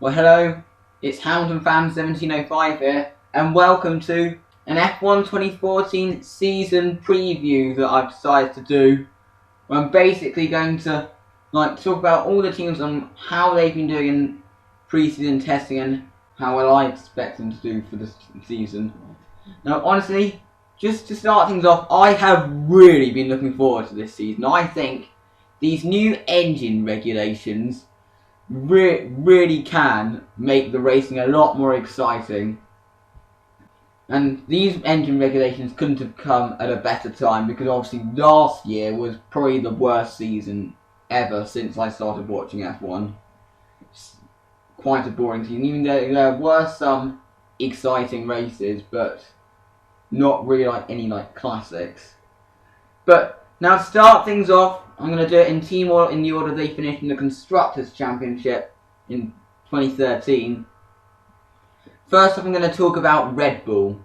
Well, hello, it's Hamilton Fan 1705 here, and welcome to an F1 2014 season preview that I've decided to do. Where I'm basically going to talk about all the teams and how they've been doing in pre-season testing and how well I expect them to do for this season. Now, honestly, just to start things off, I have really been looking forward to this season. I think these new engine regulations really can make the racing a lot more exciting. And these engine regulations couldn't have come at a better time because obviously last year was probably the worst season ever since I started watching F1. It's quite a boring season, even though there were some exciting races, but not really any classics. But now to start things off, I'm going to do it in team order in the order they finished in the Constructors' Championship in 2013. First off, I'm going to talk about Red Bull.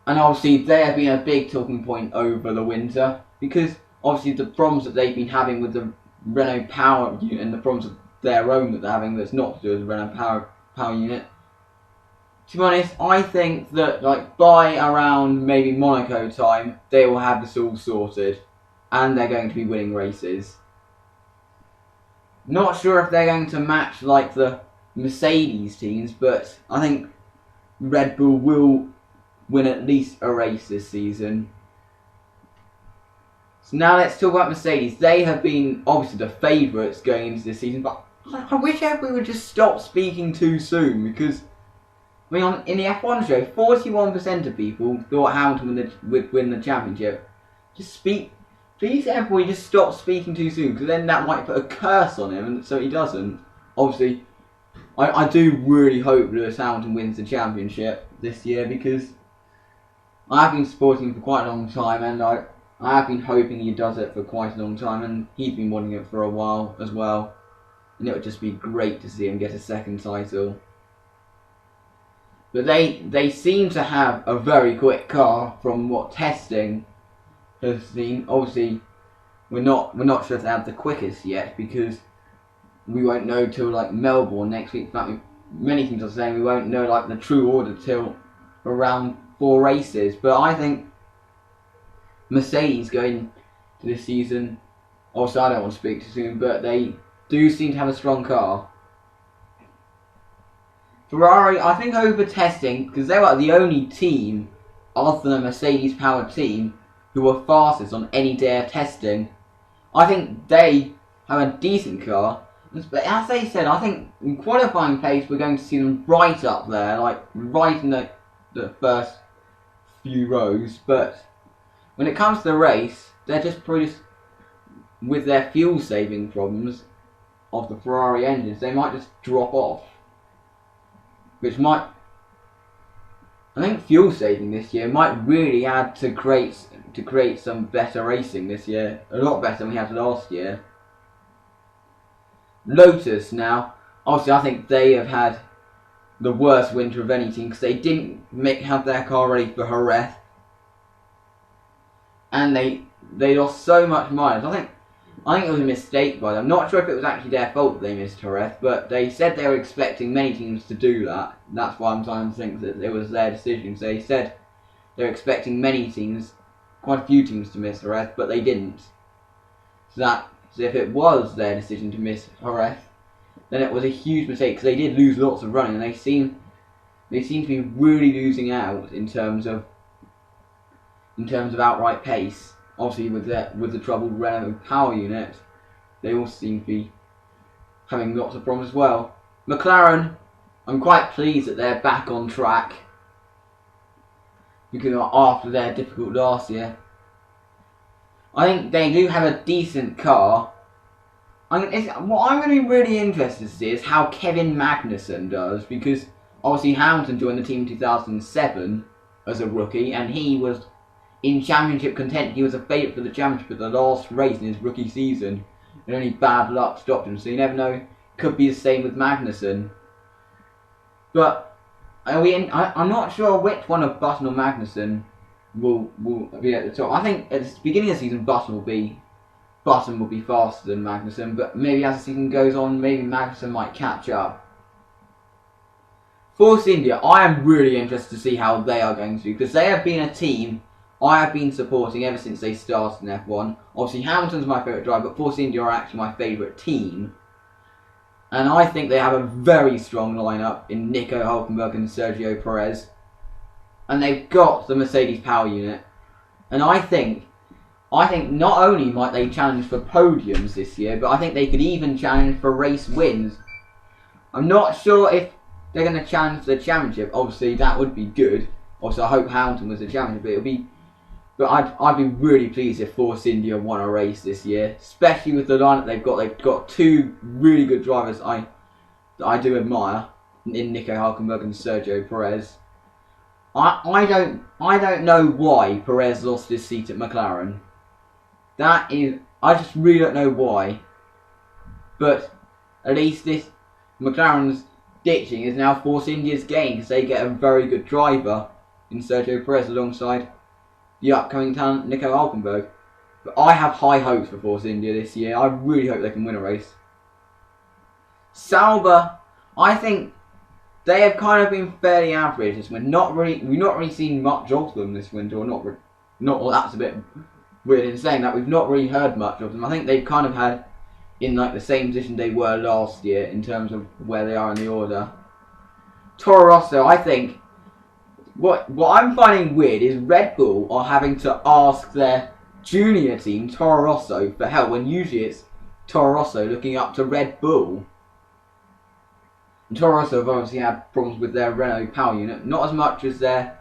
And obviously they have been a big talking point over the winter because obviously the problems that they've been having with the Renault power unit and the problems of their own that they're having that's not to do with the Renault power unit. To be honest, I think that by around maybe Monaco time, they will have this all sorted, and they're going to be winning races. Not sure if they're going to match the Mercedes teams, but I think Red Bull will win at least a race this season. So now let's talk about Mercedes. They have been obviously the favourites going into this season, but I wish everyone would just stop speaking too soon because in the F1 show, 41% of people thought Hamilton would win the championship. Please everybody just stop speaking too soon, because then that might put a curse on him, and so he doesn't. Obviously, I do really hope Lewis Hamilton wins the championship this year, because I have been supporting him for quite a long time, and I have been hoping he does it for quite a long time, and he's been wanting it for a while as well. And it would just be great to see him get a second title. But they seem to have a very quick car from what testing has seen. Obviously, we're not sure if they have the quickest yet because we won't know till Melbourne next week. In fact, many teams are saying we won't know the true order till around 4 races. But I think Mercedes going to this season. Also, I don't want to speak too soon, but they do seem to have a strong car. Ferrari, I think over testing, because they were the only team other than a Mercedes-powered team who were fastest on any day of testing. I think they have a decent car, but as they said, I think in qualifying pace we're going to see them right up there, right in the first few rows. But when it comes to the race, they're just with their fuel saving problems of the Ferrari engines, they might just drop off. Which I think fuel saving this year might really add to create some better racing this year. A lot better than we had last year. Lotus now, obviously I think they have had the worst winter of any team because they didn't have their car ready for Jerez. And they lost so much mileage. I think it was a mistake by them. I'm not sure if it was actually their fault that they missed Jerez, but they said they were expecting many teams to do that. That's why I'm trying to think that it was their decision. So they said they were expecting quite a few teams to miss Jerez, but they didn't. So if it was their decision to miss Jerez, then it was a huge mistake because they did lose lots of running, and they seem to be really losing out in terms of outright pace. Obviously, with the troubled Renault power unit, they all seem to be having lots of problems as well. McLaren, I'm quite pleased that they're back on track because after their difficult last year, I think they do have a decent car. What I'm going to be really interested to see is how Kevin Magnussen does, because obviously Hamilton joined the team in 2007 as a rookie, and he was in championship content. He was a favourite for the championship at the last race in his rookie season, and only bad luck stopped him. So you never know. Could be the same with Magnussen. But I'm not sure which one of Button or Magnussen will be at the top. I think at the beginning of the season, Button will be faster than Magnussen. But maybe as the season goes on, maybe Magnussen might catch up. Force India, I am really interested to see how they are going to do, because they have been a team I have been supporting ever since they started in F1. Obviously, Hamilton's my favourite driver, but Force India are actually my favourite team. And I think they have a very strong lineup in Nico Hülkenberg and Sergio Perez. And they've got the Mercedes power unit. And I think not only might they challenge for podiums this year, but I think they could even challenge for race wins. I'm not sure if they're going to challenge for the championship. Obviously, that would be good. Also, I hope Hamilton was the champion, but I'd be really pleased if Force India won a race this year, especially with the lineup they've got. They've got two really good drivers that I do admire in Nico Hülkenberg and Sergio Perez. I don't know why Perez lost his seat at McLaren. I just really don't know why. But at least this McLaren's ditching is now Force India's gain, because they get a very good driver in Sergio Perez alongside the upcoming talent Nico Hülkenberg. But I have high hopes for Force India this year. I really hope they can win a race. Sauber, I think they have kind of been fairly average this winter. We've not really seen much of them this winter, or well, that's a bit weird in saying that. We've not really heard much of them. I think they've kind of had in like the same position they were last year in terms of where they are in the order. Toro Rosso, I think what I'm finding weird is Red Bull are having to ask their junior team, Toro Rosso, for help, when usually it's Toro Rosso looking up to Red Bull. And Toro Rosso have obviously had problems with their Renault power unit, not as much as the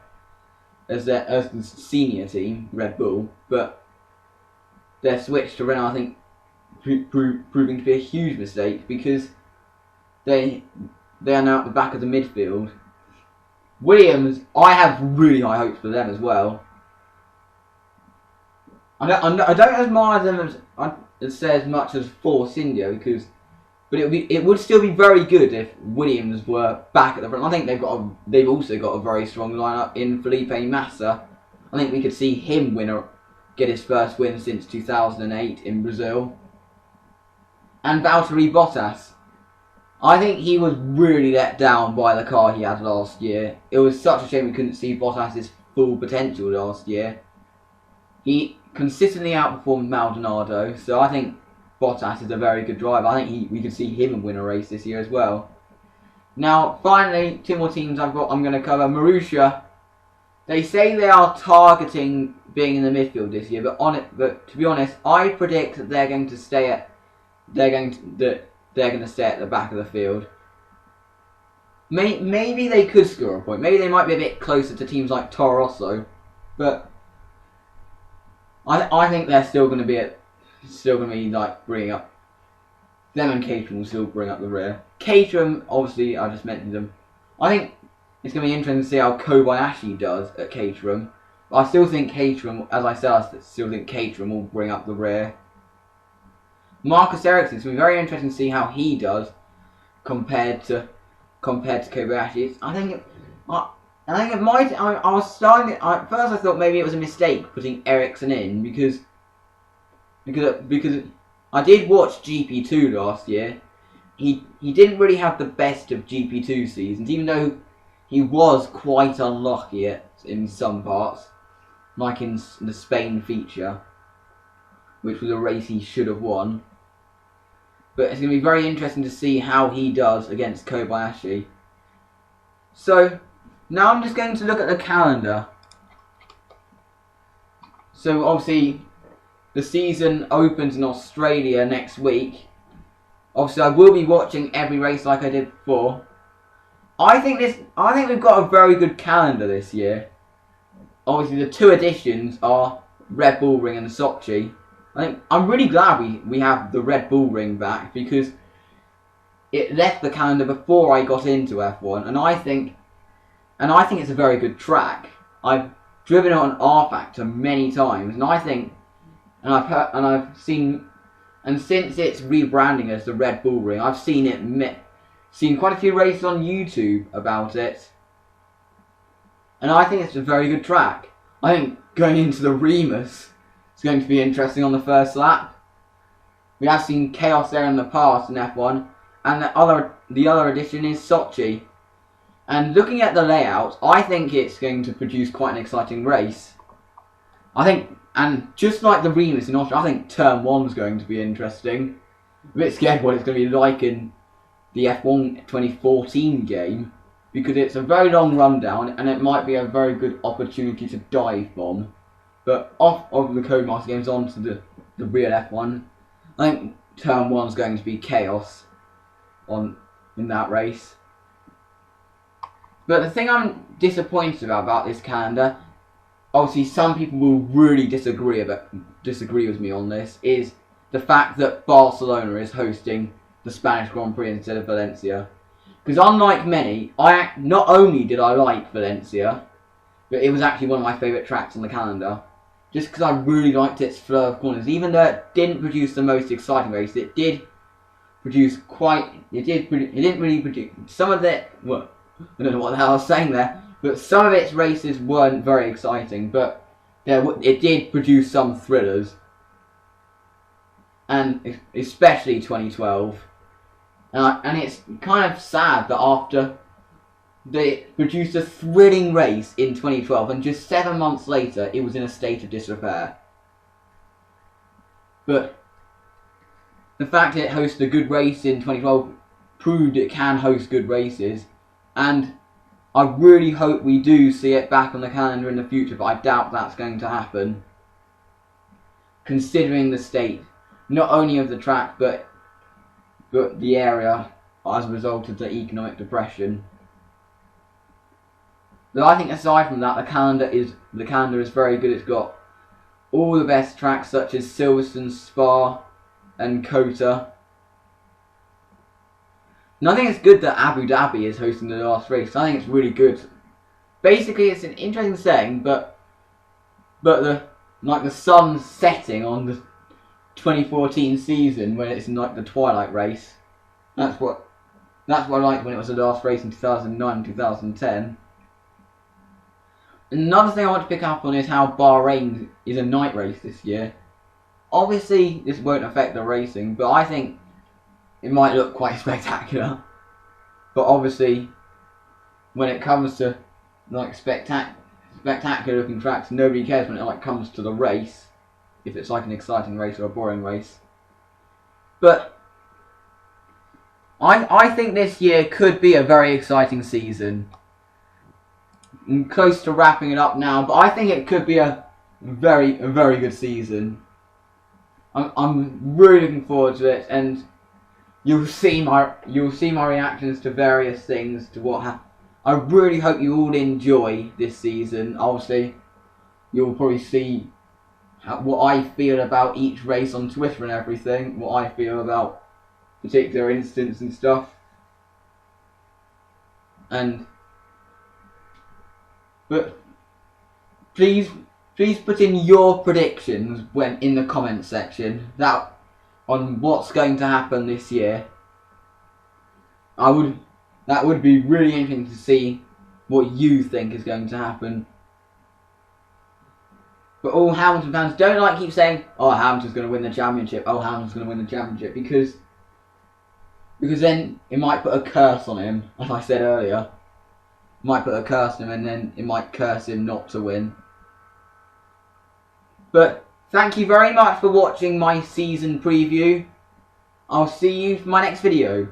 senior team, Red Bull, but their switch to Renault, I think, proving to be a huge mistake, because they are now at the back of the midfield. Williams, I have really high hopes for them as well. I don't admire them as much as Force India, but it would still be very good if Williams were back at the front. I think they've also got a very strong lineup in Felipe Massa. I think we could see him get his first win since 2008 in Brazil. And Valtteri Bottas, I think he was really let down by the car he had last year. It was such a shame we couldn't see Bottas' full potential last year. He consistently outperformed Maldonado, so I think Bottas is a very good driver. I think we could see him win a race this year as well. Now, finally, two more teams I'm going to cover. Marussia, they say they are targeting being in the midfield this year, but to be honest, I predict that they're going to stay at the back of the field. Maybe they could score a point. Maybe they might be a bit closer to teams like Toro Rosso, but I think they're still going to be like bringing up them, and Caterham will still bring up the rear. Caterham, obviously, I just mentioned them. I think it's going to be interesting to see how Kobayashi does at Caterham. But I still think Caterham, as I said, Caterham will bring up the rear. Marcus Ericsson, it's going to be very interesting to see how he does compared to Kobayashi. I was starting. At first, I thought maybe it was a mistake putting Ericsson in because I did watch GP2 last year. He didn't really have the best of GP2 seasons, even though he was quite unlucky in some parts, like in the Spain feature, which was a race he should have won. But it's going to be very interesting to see how he does against Kobayashi. So, now I'm just going to look at the calendar. So, obviously, the season opens in Australia next week. Obviously, I will be watching every race like I did before. I think we've got a very good calendar this year. Obviously, the two additions are Red Bull Ring and Sochi. I'm really glad we have the Red Bull Ring back, because it left the calendar before I got into F1, and I think it's a very good track. I've driven it on R Factor many times, and I've seen, and since its rebranding as the Red Bull Ring, I've seen quite a few races on YouTube about it, and I think it's a very good track. I think going into the Remus, it's going to be interesting on the first lap. We have seen chaos there in the past in F1, and the other addition is Sochi. And looking at the layout, I think it's going to produce quite an exciting race. I think, and just like the Remus in Austria, I think Turn 1's going to be interesting. I'm a bit scared what it's going to be like in the F1 2014 game, because it's a very long rundown and it might be a very good opportunity to dive bomb. But off of the Codemaster games onto the real F1, I think Turn 1's going to be chaos in that race. But the thing I'm disappointed about this calendar, obviously some people will really disagree with me on this, is the fact that Barcelona is hosting the Spanish Grand Prix instead of Valencia. Because unlike many, not only did I like Valencia, but it was actually one of my favourite tracks on the calendar. Just because I really liked its flow of corners. Even though it didn't produce the most exciting race, it did produce it didn't really produce some of it. Well, I don't know what the hell I was saying there, but some of its races weren't very exciting, but it did produce some thrillers, and especially 2012. And it's kind of sad that after they produced a thrilling race in 2012, and just 7 months later, it was in a state of disrepair. But the fact that it hosted a good race in 2012 proved it can host good races, and I really hope we do see it back on the calendar in the future, but I doubt that's going to happen, considering the state, not only of the track, but the area as a result of the economic depression. But I think aside from that, the calendar is very good. It's got all the best tracks such as Silverstone, Spa, and Kota. And I think it's good that Abu Dhabi is hosting the last race. I think it's really good. Basically, it's an interesting setting, but the sun setting on the 2014 season when it's in like the twilight race. That's what I liked when it was the last race in 2009, 2010. Another thing I want to pick up on is how Bahrain is a night race this year. Obviously, this won't affect the racing, but I think it might look quite spectacular. But obviously, when it comes to like spectacular looking tracks, nobody cares when it comes to the race, if it's like an exciting race or a boring race. But I think this year could be a very exciting season. I'm close to wrapping it up now, but I think it could be a very good season. I'm really looking forward to it, and you'll see my reactions to various things, to what happened. I really hope you all enjoy this season. Obviously, you'll probably see what I feel about each race on Twitter and everything, what I feel about particular incidents and stuff. But please put in your predictions in the comments section on what's going to happen this year. That would be really interesting to see what you think is going to happen. But all Hamilton fans, don't keep saying, "Oh, Hamilton's going to win the championship. Oh, Hamilton's going to win the championship," because then it might put a curse on him, as I said earlier. It might put a curse on him, and then it might curse him not to win. But thank you very much for watching my season preview. I'll see you for my next video.